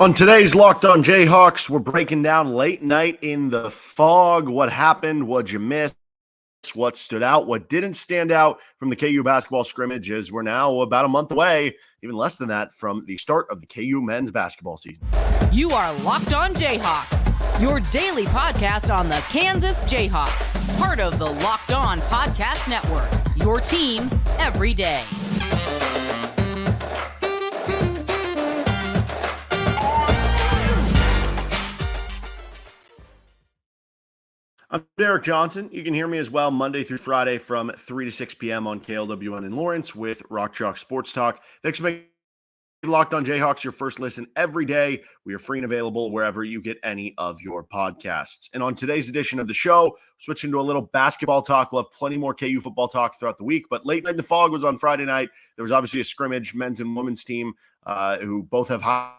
On today's Locked On Jayhawks, we're breaking down late night in the Phog. What happened? What'd you miss? What stood out? What didn't stand out from the KU basketball scrimmages? We're now about a month away, even less than that, from the start of the KU men's basketball season. You are Locked On Jayhawks, your daily podcast on the Kansas Jayhawks, part of the Locked On Podcast Network, your team every day. I'm Derek Johnson. You can hear me as well Monday through Friday from 3 to 6 p.m. on KLWN in Lawrence with Rock Chalk Sports Talk. Thanks for making Locked On Jayhawks your first listen every day. We are free and available wherever you get any of your podcasts. And on today's edition of the show, switching to a little basketball talk. We'll have plenty more KU football talk throughout the week. But late night in the Phog was on Friday night. There was obviously a scrimmage, men's and women's team who both have high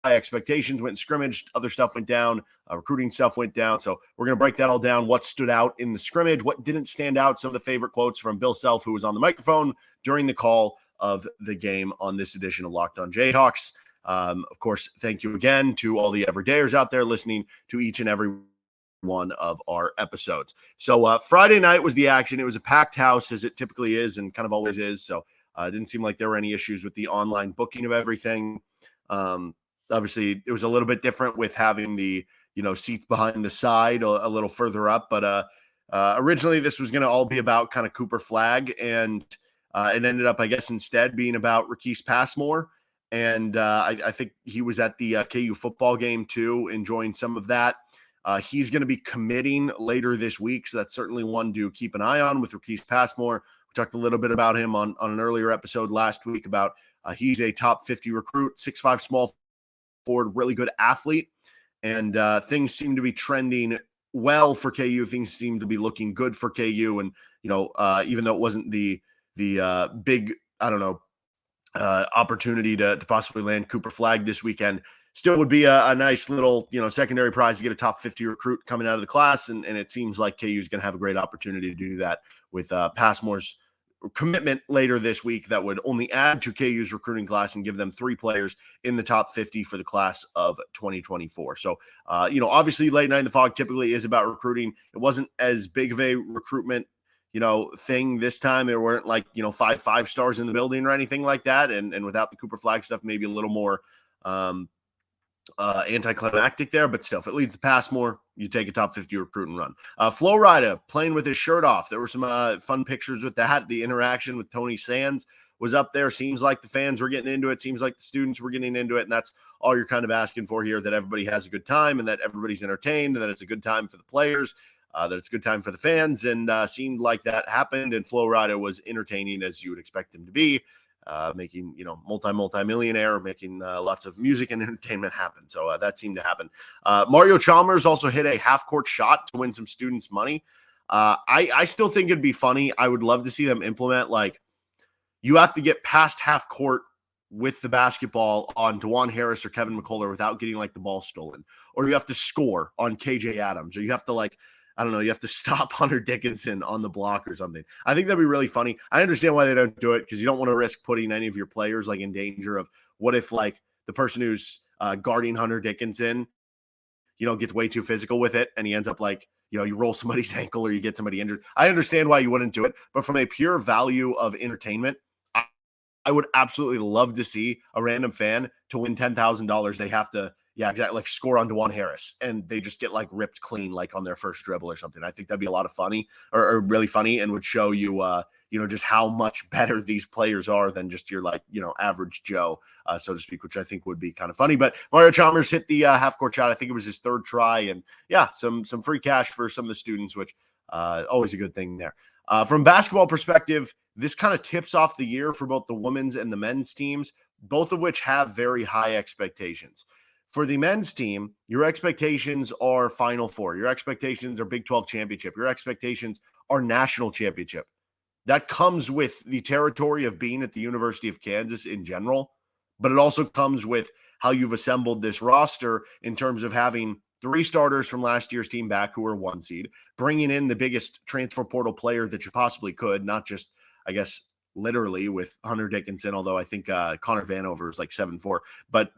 expectations, went and scrimmaged. Other stuff went down. Recruiting stuff went down. So we're going to break that all down. What stood out in the scrimmage? What didn't stand out? Some of the favorite quotes from Bill Self, who was on the microphone during the call of the game on this edition of Locked On Jayhawks. Of course, thank you again to all the everydayers out there listening to each and every one of our episodes. So Friday night was the action. It was a packed house, as it typically is and kind of always is. So it didn't seem like there were any issues with the online booking of everything. Obviously, it was a little bit different with having the seats behind the side a little further up. But originally, this was going to all be about kind of Cooper Flagg, and it ended up, I guess, instead being about Rakese Passmore. And I think he was at the KU football game, too, enjoying some of that. He's going to be committing later this week, so that's certainly one to keep an eye on with Rakese Passmore. We talked a little bit about him on an earlier episode last week about he's a top 50 recruit, 6'5" small forward, really good athlete. And things seem to be trending well for KU. Things seem to be looking good for KU. And, even though it wasn't the big, opportunity to possibly land Cooper Flagg this weekend, still would be a nice little, secondary prize to get a top 50 recruit coming out of the class. And it seems like KU is going to have a great opportunity to do that with Passmore's commitment later this week that would only add to KU's recruiting class and give them 3 players in the top 50 for the class of 2024. So, obviously late night in the Phog typically is about recruiting. It wasn't as big of a recruitment, thing this time. There weren't like, 5 stars in the building or anything like that. And without the Cooper Flagg stuff, maybe a little more anticlimactic there, but still, if it leads to Passmore, you take a top 50 recruit and run. Flo Rida playing with his shirt off. There were some fun pictures with that. The interaction with Tony Sands was up there. Seems like the fans were getting into it. Seems like the students were getting into it. And that's all you're kind of asking for here, that everybody has a good time and that everybody's entertained and that it's a good time for the players, that it's a good time for the fans. And seemed like that happened. And Flo Rida was entertaining as you would expect him to be. Making, multi-millionaire, making lots of music and entertainment happen. So that seemed to happen. Mario Chalmers also hit a half-court shot to win some students money. I still think it'd be funny. I would love to see them implement, you have to get past half court with the basketball on DeJuan Harris or Kevin McCullar without getting, the ball stolen. Or you have to score on KJ Adams. Or you have to, you have to stop Hunter Dickinson on the block or something. I think that'd be really funny. I understand why they don't do it, because you don't want to risk putting any of your players in danger of what if the person who's guarding Hunter Dickinson, gets way too physical with it and he ends up you roll somebody's ankle or you get somebody injured. I understand why you wouldn't do it, but from a pure value of entertainment, I would absolutely love to see a random fan to win $10,000. They have to, score on DeJuan Harris, and they just get ripped clean, on their first dribble or something. I think that'd be a lot of funny or really funny, and would show you, just how much better these players are than just your average Joe, so to speak, which I think would be kind of funny. But Mario Chalmers hit the half-court shot. I think it was his 3rd try, and some free cash for some of the students, which always a good thing there. From basketball perspective, this kind of tips off the year for both the women's and the men's teams, both of which have very high expectations. For the men's team, your expectations are Final Four. Your expectations are Big 12 championship. Your expectations are national championship. That comes with the territory of being at the University of Kansas in general, but it also comes with how you've assembled this roster in terms of having 3 starters from last year's team back who were 1 seed, bringing in the biggest transfer portal player that you possibly could, not just, I guess, literally with Hunter Dickinson, although I think Connor Vanover is 7'4", but,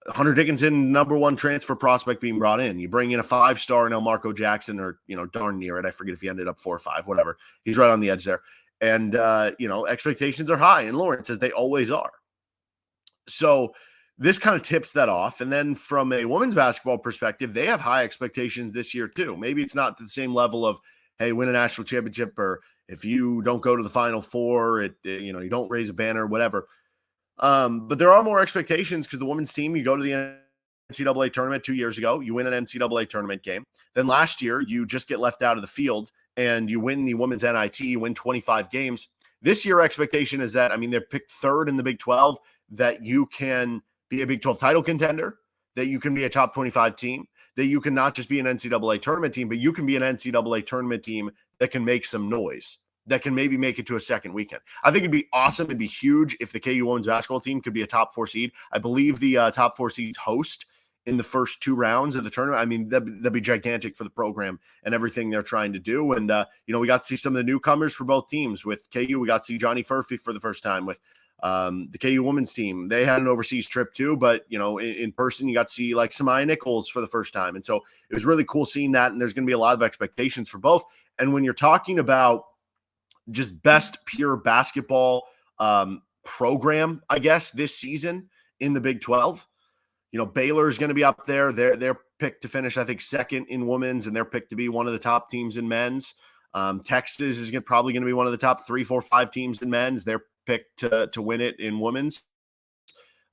Hunter Dickinson, number one transfer prospect being brought in. You bring in a 5-star in Marco Jackson, or, darn near it. I forget if he ended up 4 or 5, whatever. He's right on the edge there. And, expectations are high in Lawrence, as they always are. So this kind of tips that off. And then from a women's basketball perspective, they have high expectations this year too. Maybe it's not to the same level of, hey, win a national championship, or if you don't go to the Final Four, you don't raise a banner, whatever. But there are more expectations because the women's team, you go to the NCAA tournament 2 years ago, you win an NCAA tournament game. Then last year, you just get left out of the field and you win the women's NIT, you win 25 games. This year, expectation is that, they're picked third in the Big 12, that you can be a Big 12 title contender, that you can be a top 25 team, that you can not just be an NCAA tournament team, but you can be an NCAA tournament team that can make some noise, that can maybe make it to a second weekend. I think it'd be awesome. It'd be huge if the KU women's basketball team could be a top 4 seed. I believe the top 4 seeds host in the first 2 rounds of the tournament. That'd be gigantic for the program and everything they're trying to do. And, we got to see some of the newcomers for both teams. With KU, we got to see Johnny Furphy for the first time. With the KU women's team, they had an overseas trip too, but in person, you got to see like Samaya Nichols for the first time. And so it was really cool seeing that. And there's going to be a lot of expectations for both. And when you're talking about just best pure basketball program, I guess, this season in the Big 12, Baylor is going to be up there. They're picked to finish, I think, second in women's, and they're picked to be one of the top teams in men's. Texas is probably going to be one of the top 3, 4, 5 teams in men's. They're picked to win it in women's.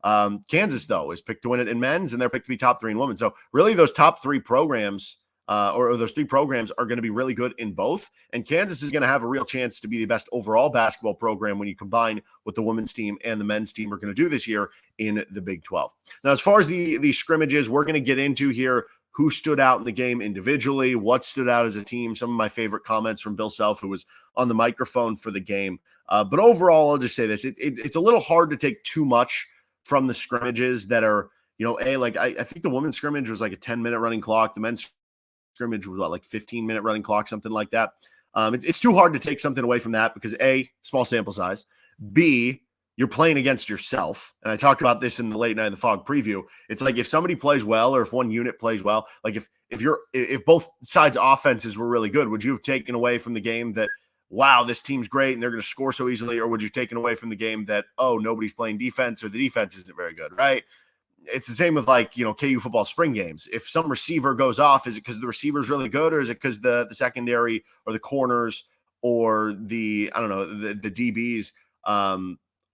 Kansas, though, is picked to win it in men's, and they're picked to be top 3 in women's. So really those top 3 programs or those 3 programs are going to be really good in both. And Kansas is going to have a real chance to be the best overall basketball program when you combine what the women's team and the men's team are going to do this year in the Big 12. Now, as far as the scrimmages, we're going to get into here who stood out in the game individually, what stood out as a team, some of my favorite comments from Bill Self, who was on the microphone for the game. But overall, I'll just say this. It's a little hard to take too much from the scrimmages that are, I think the women's scrimmage was like a 10-minute running clock. The men's scrimmage was like 15-minute running clock, something like that. It's too hard to take something away from that because A, small sample size, B, you're playing against yourself. And I talked about this in the late night of the Phog preview. It's like if somebody plays well, or if one unit plays well, like if both sides' offenses were really good, would you have taken away from the game that, wow, this team's great and they're going to score so easily? Or would you have taken away from the game that, oh, nobody's playing defense, or the defense isn't very good, right? It's the same with KU football spring games. If some receiver goes off, is it because the receiver's really good, or is it because the secondary or the corners or the DBs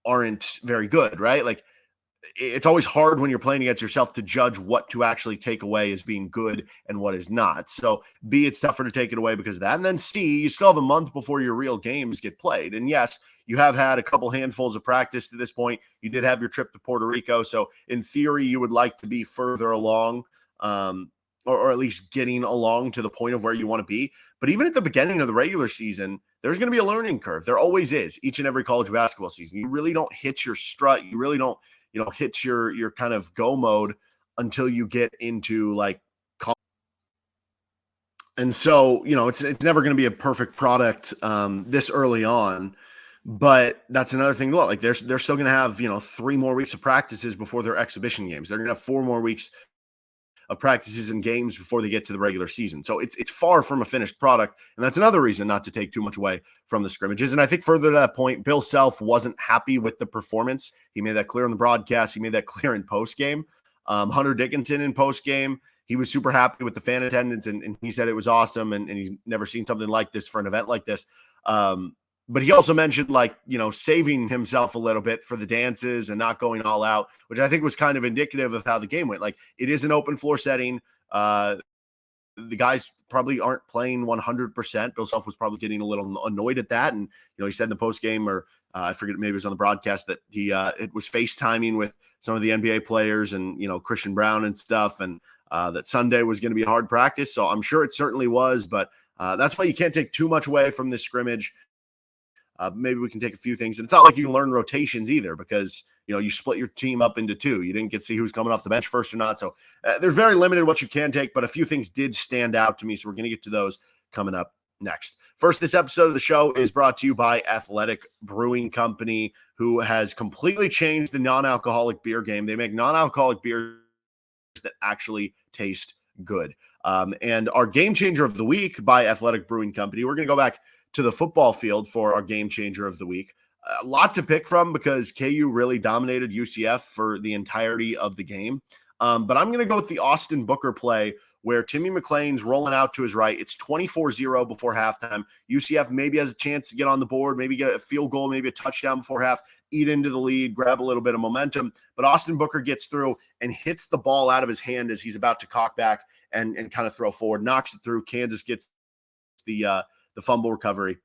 aren't very good, right? Like, it's always hard when you're playing against yourself to judge what to actually take away as being good and what is not. So B, it's tougher to take it away because of that. And then C, you still have a month before your real games get played. And yes, you have had a couple handfuls of practice to this point. You did have your trip to Puerto Rico. So in theory, you would like to be further along, or at least getting along to the point of where you want to be. But even at the beginning of the regular season, there's going to be a learning curve. There always is, each and every college basketball season. You really don't hit your strut. You really don't, hit your kind of go mode until you get into like college. And so, it's never going to be a perfect product this early on. But that's another thing. Look, like they're still going to have, 3 more weeks of practices before their exhibition games. They're going to have 4 more weeks of practices and games before they get to the regular season. So it's far from a finished product. And that's another reason not to take too much away from the scrimmages. And I think further to that point, Bill Self wasn't happy with the performance. He made that clear on the broadcast. He made that clear in postgame. Hunter Dickinson in postgame, he was super happy with the fan attendance, and he said it was awesome. And he's never seen something like this for an event like this. But he also mentioned saving himself a little bit for the dances and not going all out, which I think was kind of indicative of how the game went. Like, it is an open floor setting. The guys probably aren't playing 100%. Bill Self was probably getting a little annoyed at that. And, he said in the post game, or I forget, maybe it was on the broadcast, that it was FaceTiming with some of the NBA players and, Christian Brown and stuff. And that Sunday was going to be a hard practice. So I'm sure it certainly was, but that's why you can't take too much away from this scrimmage. Maybe we can take a few things. And it's not like you can learn rotations either, because, you split your team up into 2. You didn't get to see who's coming off the bench first or not. So there's very limited what you can take, but a few things did stand out to me. So we're going to get to those coming up next. First, this episode of the show is brought to you by Athletic Brewing Company, who has completely changed the non-alcoholic beer game. They make non-alcoholic beers that actually taste good. And our game changer of the week by Athletic Brewing Company, we're going to go back to the football field for our game changer of the week. A lot to pick from because KU really dominated UCF for the entirety of the game. But I'm going to go with the Austin Booker play where Timmy McClain's rolling out to his right. It's 24-0 before halftime. UCF maybe has a chance to get on the board, maybe get a field goal, maybe a touchdown before half, eat into the lead, grab a little bit of momentum. But Austin Booker gets through and hits the ball out of his hand as he's about to cock back and kind of throw forward, knocks it through. Kansas gets the fumble recovery.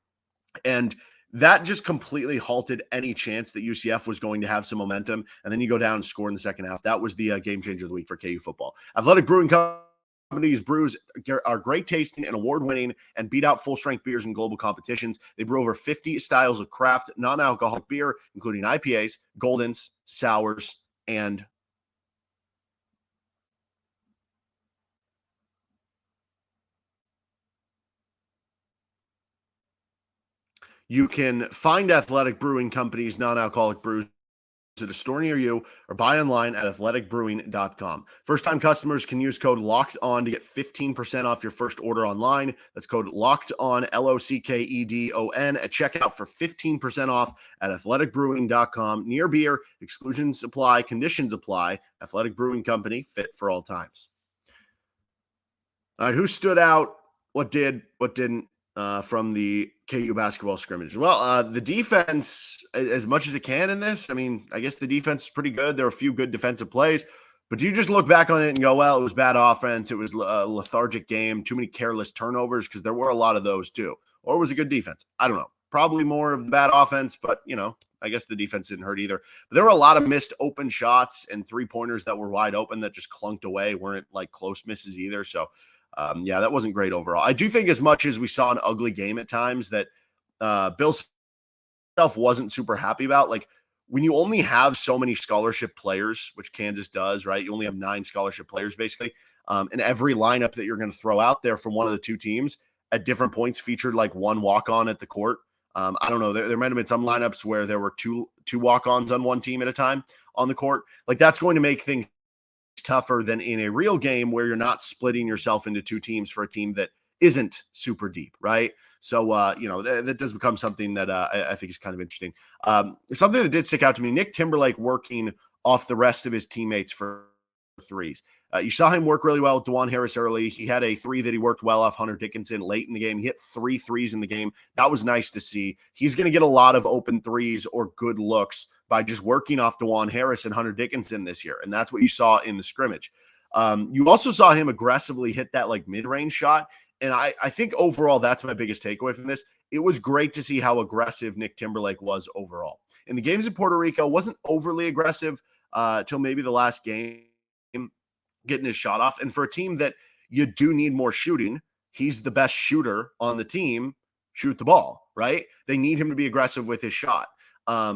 And that just completely halted any chance that UCF was going to have some momentum. And then you go down and score in the second half. That was the game changer of the week for KU football. Athletic Brewing Company's brews are great tasting and award-winning and beat out full-strength beers in global competitions. They brew over 50 styles of craft non-alcoholic beer, including IPAs, Goldens, Sours, and you can find Athletic Brewing Company's non-alcoholic brews at a store near you or buy online at athleticbrewing.com. First-time customers can use code LOCKEDON to get 15% off your first order online. That's code LOCKEDON, LOCKEDON, at checkout for 15% off at athleticbrewing.com. Near beer, exclusions apply, conditions apply. Athletic Brewing Company, fit for all times. All right, who stood out? What did, what didn't? From the KU basketball scrimmage. Well, the defense, as much as it can in this, I mean, I guess the defense is pretty good. There are a few good defensive plays, but you just look back on it and go, well, it was bad offense. It was a lethargic game, too many careless turnovers, because there were a lot of those too. Or it was a good defense. I don't know. Probably more of the bad offense, but, you know, I guess the defense didn't hurt either. But there were a lot of missed open shots and three-pointers that were wide open that just clunked away, weren't like close misses either. So, yeah, that wasn't great overall. I do think as much as we saw an ugly game at times that Bill Self wasn't super happy about, like when you only have so many scholarship players, which Kansas does, right? You only have 9 scholarship players basically. And every lineup that you're going to throw out there from one of the two teams at different points featured like one walk-on at the court. I don't know. There might have been some lineups where there were two walk-ons on one team at a time on the court. Like that's going to make things tougher than in a real game where you're not splitting yourself into two teams for a team that isn't super deep, right? So, you know, that does become something that I think is kind of interesting. Something that did stick out to me, Nick Timberlake working off the rest of his teammates for threes. You saw him work really well with DeJuan Harris early. He had a three that he worked well off Hunter Dickinson late in the game. He hit 3 threes in the game. That was nice to see. He's going to get a lot of open threes or good looks by just working off DeJuan Harris and Hunter Dickinson this year. And that's what you saw in the scrimmage. You also saw him aggressively hit that like mid-range shot. And I think overall, that's my biggest takeaway from this. It was great to see how aggressive Nick Timberlake was overall. In the games in Puerto Rico, wasn't overly aggressive till maybe the last game, getting his shot off. And for a team that you do need more shooting, he's the best shooter on the team. Shoot the ball, right? They need him to be aggressive with his shot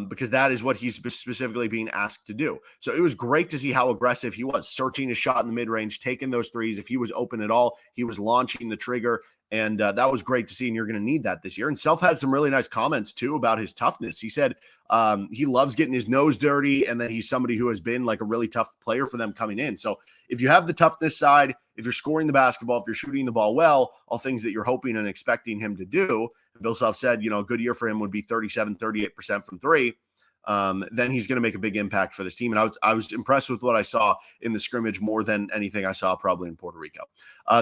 because that is what he's specifically being asked to do. So it was great to see how aggressive he was, searching his shot in the mid-range, taking those threes. If he was open at all, he was launching the trigger. And that was great to see, and you're going to need that this year. And Self had some really nice comments, too, about his toughness. He said he loves getting his nose dirty, and that he's somebody who has been like a really tough player for them coming in. So if you have the toughness side, if you're scoring the basketball, if you're shooting the ball well, all things that you're hoping and expecting him to do, Bill Self said, you know, a good year for him would be 38% from three. Then he's going to make a big impact for this team. And I was impressed with what I saw in the scrimmage more than anything I saw probably in Puerto Rico.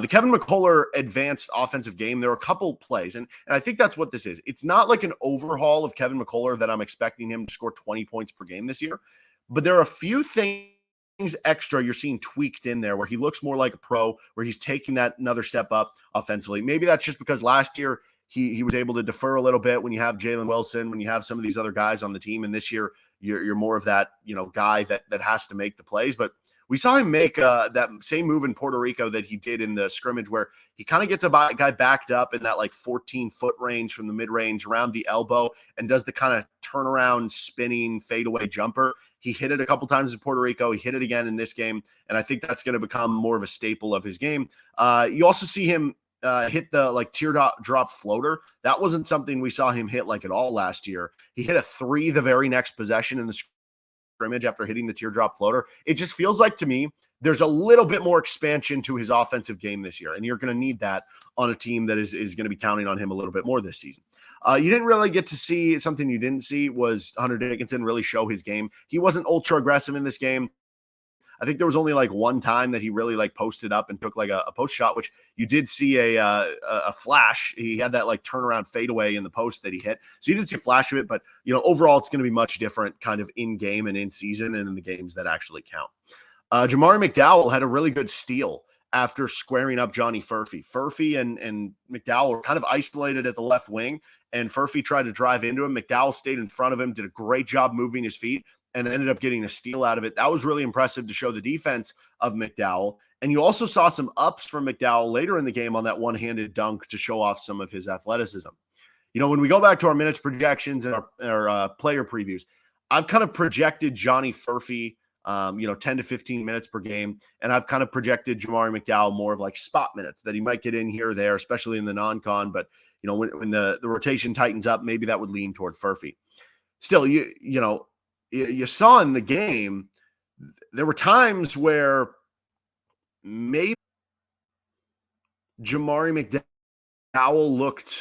The Kevin McCullar advanced offensive game, there were a couple plays, and I think that's what this is. It's not like an overhaul of Kevin McCullar that I'm expecting him to score 20 points per game this year, but there are a few things extra you're seeing tweaked in there where he looks more like a pro, where he's taking that another step up offensively. Maybe that's just because last year he was able to defer a little bit when you have Jalen Wilson, when you have some of these other guys on the team. And this year, you're more of that, you know, guy that has to make the plays. But we saw him make that same move in Puerto Rico that he did in the scrimmage, where he kind of gets a guy backed up in that like 14-foot range from the mid-range around the elbow and does the kind of turnaround, spinning, fadeaway jumper. He hit it a couple times in Puerto Rico. He hit it again in this game. And I think that's going to become more of a staple of his game. You also see him hit the like teardrop floater. That wasn't something we saw him hit like at all last year. He hit a 3 the very next possession in the scrimmage after hitting the teardrop floater. It just feels like to me there's a little bit more expansion to his offensive game this year, and you're going to need that on a team that is going to be counting on him a little bit more this season. You didn't really get to see something you didn't see was Hunter Dickinson really show his game. He wasn't ultra aggressive in this game. I think there was only like one time that he really like posted up and took like a post shot, which you did see a flash. He had that like turnaround fadeaway in the post that he hit. So you did see a flash of it, but overall it's going to be much different kind of in game and in season and in the games that actually count. Jamari McDowell had a really good steal after squaring up Johnny Furphy. Furphy and McDowell were kind of isolated at the left wing, and Furphy tried to drive into him. McDowell stayed in front of him, did a great job moving his feet, and ended up getting a steal out of it. That was really impressive to show the defense of McDowell. And you also saw some ups from McDowell later in the game on that one-handed dunk to show off some of his athleticism. When we go back to our minutes projections and our player previews, I've kind of projected Johnny Furphy 10 to 15 minutes per game. And I've kind of projected Jamari McDowell more of like spot minutes that he might get in here or there, especially in the non-con. But, when the rotation tightens up, maybe that would lean toward Furphy. Still, you saw in the game, there were times where maybe Jamari McDowell looked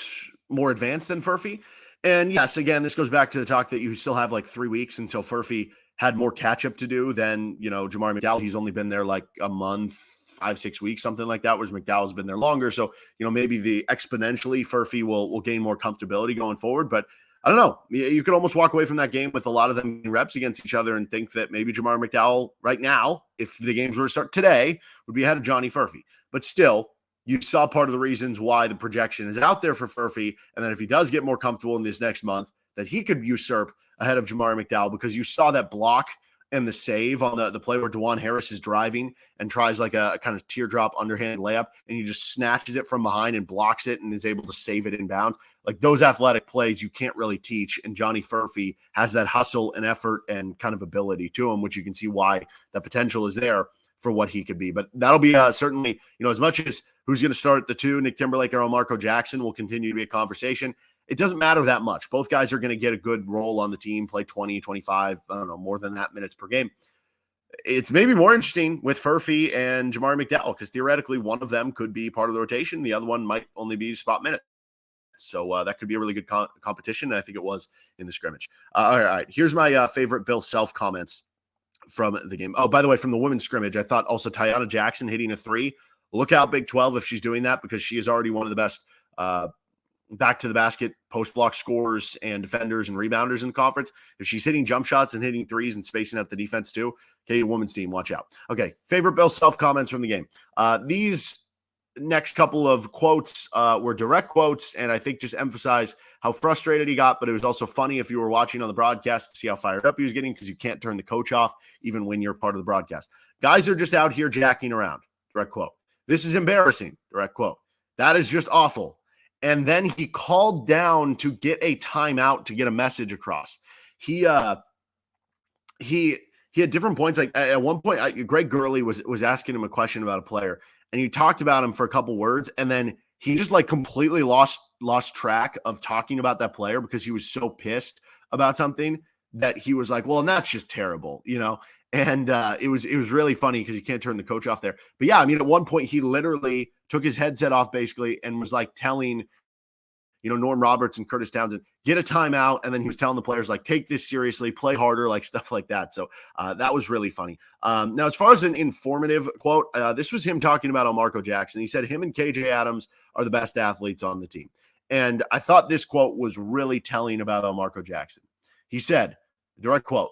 more advanced than Furphy. And yes, again, this goes back to the talk that you still have like 3 weeks until Furphy had more catch-up to do than, Jamari McDowell. He's only been there like a month, 5-6 weeks, something like that, whereas McDowell's been there longer. So, maybe the exponentially Furphy will gain more comfortability going forward. But I don't know. You could almost walk away from that game with a lot of them reps against each other and think that maybe Jamari McDowell right now, if the games were to start today, would be ahead of Johnny Furphy. But still, you saw part of the reasons why the projection is out there for Furphy. And then if he does get more comfortable in this next month, that he could usurp ahead of Jamari McDowell, because you saw that block and the save on the play where DeJuan Harris is driving and tries like a kind of teardrop underhand layup, and he just snatches it from behind and blocks it and is able to save it in bounds. Like those athletic plays you can't really teach, and Johnny Furphy has that hustle and effort and kind of ability to him, which you can see why the potential is there for what he could be. But that'll be certainly, as much as who's going to start at the two, Nick Timberlake or Marco Jackson, will continue to be a conversation. It doesn't matter that much. Both guys are going to get a good role on the team, play 20, 25, I don't know, more than that minutes per game. It's maybe more interesting with Furphy and Jamari McDowell, because theoretically one of them could be part of the rotation. The other one might only be spot minutes. So that could be a really good competition. And I think it was in the scrimmage. All right. Here's my favorite Bill Self comments from the game. Oh, by the way, from the women's scrimmage, I thought also Taiyanna Jackson hitting a three. Look out Big 12 if she's doing that, because she is already one of the best back to the basket post block scorers and defenders and rebounders in the conference. If she's hitting jump shots and hitting threes and spacing out the defense too, okay, women's team, watch out. Okay, favorite Bill Self comments from the game. These next couple of quotes were direct quotes, and I think just emphasize how frustrated he got, but it was also funny if you were watching on the broadcast to see how fired up he was getting, because you can't turn the coach off even when you're part of the broadcast. Guys are just out here jacking around, direct quote. This is embarrassing, direct quote. That is just awful. And then he called down to get a timeout to get a message across. He had different points. Like at one point, Greg Gurley was asking him a question about a player, and he talked about him for a couple words, and then he just like completely lost track of talking about that player because he was so pissed about something that he was like, well, and that's just terrible, And it was really funny because you can't turn the coach off there. But yeah, I mean, at one point he literally took his headset off basically and was like telling, Norm Roberts and Curtis Townsend, get a timeout. And then he was telling the players, like, take this seriously, play harder, like stuff like that. So that was really funny. Now, as far as an informative quote, this was him talking about Marco Jackson. He said him and KJ Adams are the best athletes on the team. And I thought this quote was really telling about Marco Jackson. He said, direct quote,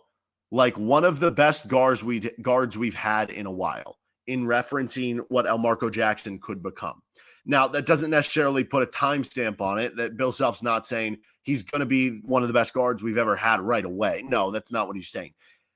like one of the best guards we've had in a while, in referencing what Marco Jackson could become. Now, that doesn't necessarily put a timestamp on it, that Bill Self's not saying he's going to be one of the best guards we've ever had right away. No, that's not what he's saying.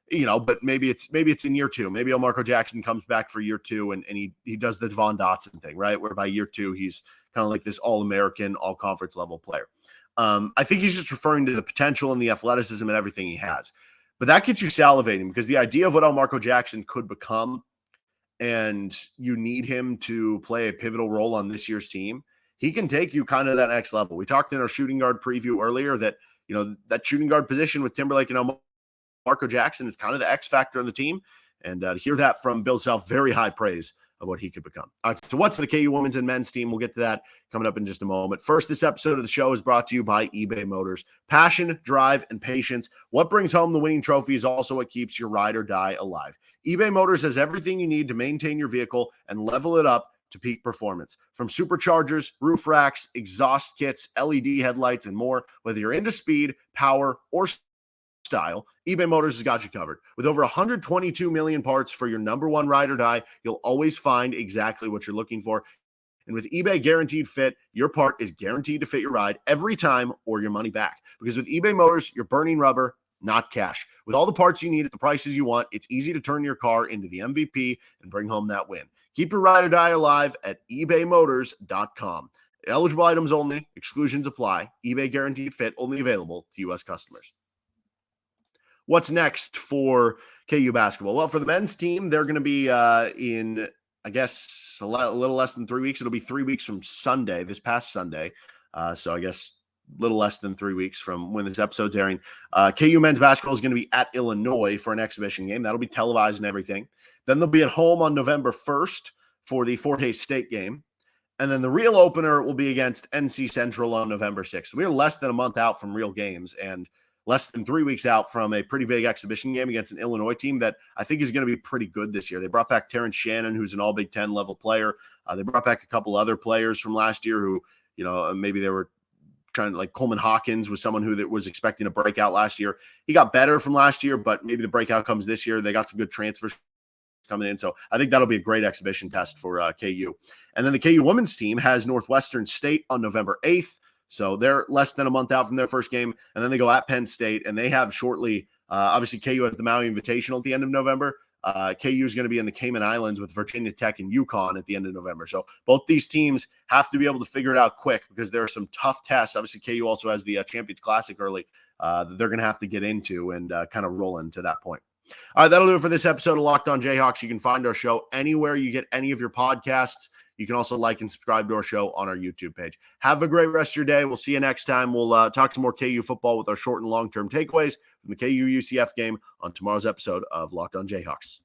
But maybe it's in year two. Maybe Marco Jackson comes back for year two and he does the Devon Dotson thing, right? Where by year two, he's kind of like this all-American, all-conference level player. I think he's just referring to the potential and the athleticism and everything he has. But that gets you salivating, because the idea of what Marco Jackson could become, and you need him to play a pivotal role on this year's team, he can take you kind of that next level. We talked in our shooting guard preview earlier that, that shooting guard position with Timberlake and Marco Jackson is kind of the X factor on the team. And to hear that from Bill Self, very high praise of what he could become. All right, so what's the KU women's and men's team? We'll get to that coming up in just a moment. First, this episode of the show is brought to you by eBay Motors. Passion, drive, and patience. What brings home the winning trophy is also what keeps your ride or die alive. eBay Motors has everything you need to maintain your vehicle and level it up to peak performance. From superchargers, roof racks, exhaust kits, LED headlights, and more, whether you're into speed, power, or style, eBay Motors has got you covered. With over 122 million parts for your number one ride or die, you'll always find exactly what you're looking for. And with eBay Guaranteed Fit, your part is guaranteed to fit your ride every time or your money back. Because with eBay Motors, you're burning rubber, not cash. With all the parts you need at the prices you want, it's easy to turn your car into the MVP and bring home that win. Keep your ride or die alive at ebaymotors.com. Eligible items only. Exclusions apply. eBay Guaranteed Fit only available to U.S. customers. What's next for KU basketball? Well, for the men's team, they're going to be in, I guess, a little less than 3 weeks. It'll be 3 weeks from Sunday, this past Sunday. So I guess a little less than 3 weeks from when this episode's airing. KU men's basketball is going to be at Illinois for an exhibition game. That'll be televised and everything. Then they'll be at home on November 1st for the Fort Hays State game. And then the real opener will be against NC Central on November 6th. So we're less than a month out from real games and less than 3 weeks out from a pretty big exhibition game against an Illinois team that I think is going to be pretty good this year. They brought back Terrence Shannon, who's an all Big Ten level player. They brought back a couple other players from last year who, maybe they were trying to, like Coleman Hawkins was someone who was expecting a breakout last year. He got better from last year, but maybe the breakout comes this year. They got some good transfers coming in. So I think that'll be a great exhibition test for KU. And then the KU women's team has Northwestern State on November 8th. So they're less than a month out from their first game. And then they go at Penn State, and they have shortly, obviously KU has the Maui Invitational at the end of November. KU is going to be in the Cayman Islands with Virginia Tech and UConn at the end of November. So both these teams have to be able to figure it out quick because there are some tough tests. Obviously, KU also has the Champions Classic early that they're going to have to get into and kind of roll into that point. All right, that'll do it for this episode of Locked On Jayhawks. You can find our show anywhere you get any of your podcasts. You can also like and subscribe to our show on our YouTube page. Have a great rest of your day. We'll see you next time. We'll talk some more KU football with our short and long-term takeaways from the KU-UCF game on tomorrow's episode of Locked On Jayhawks.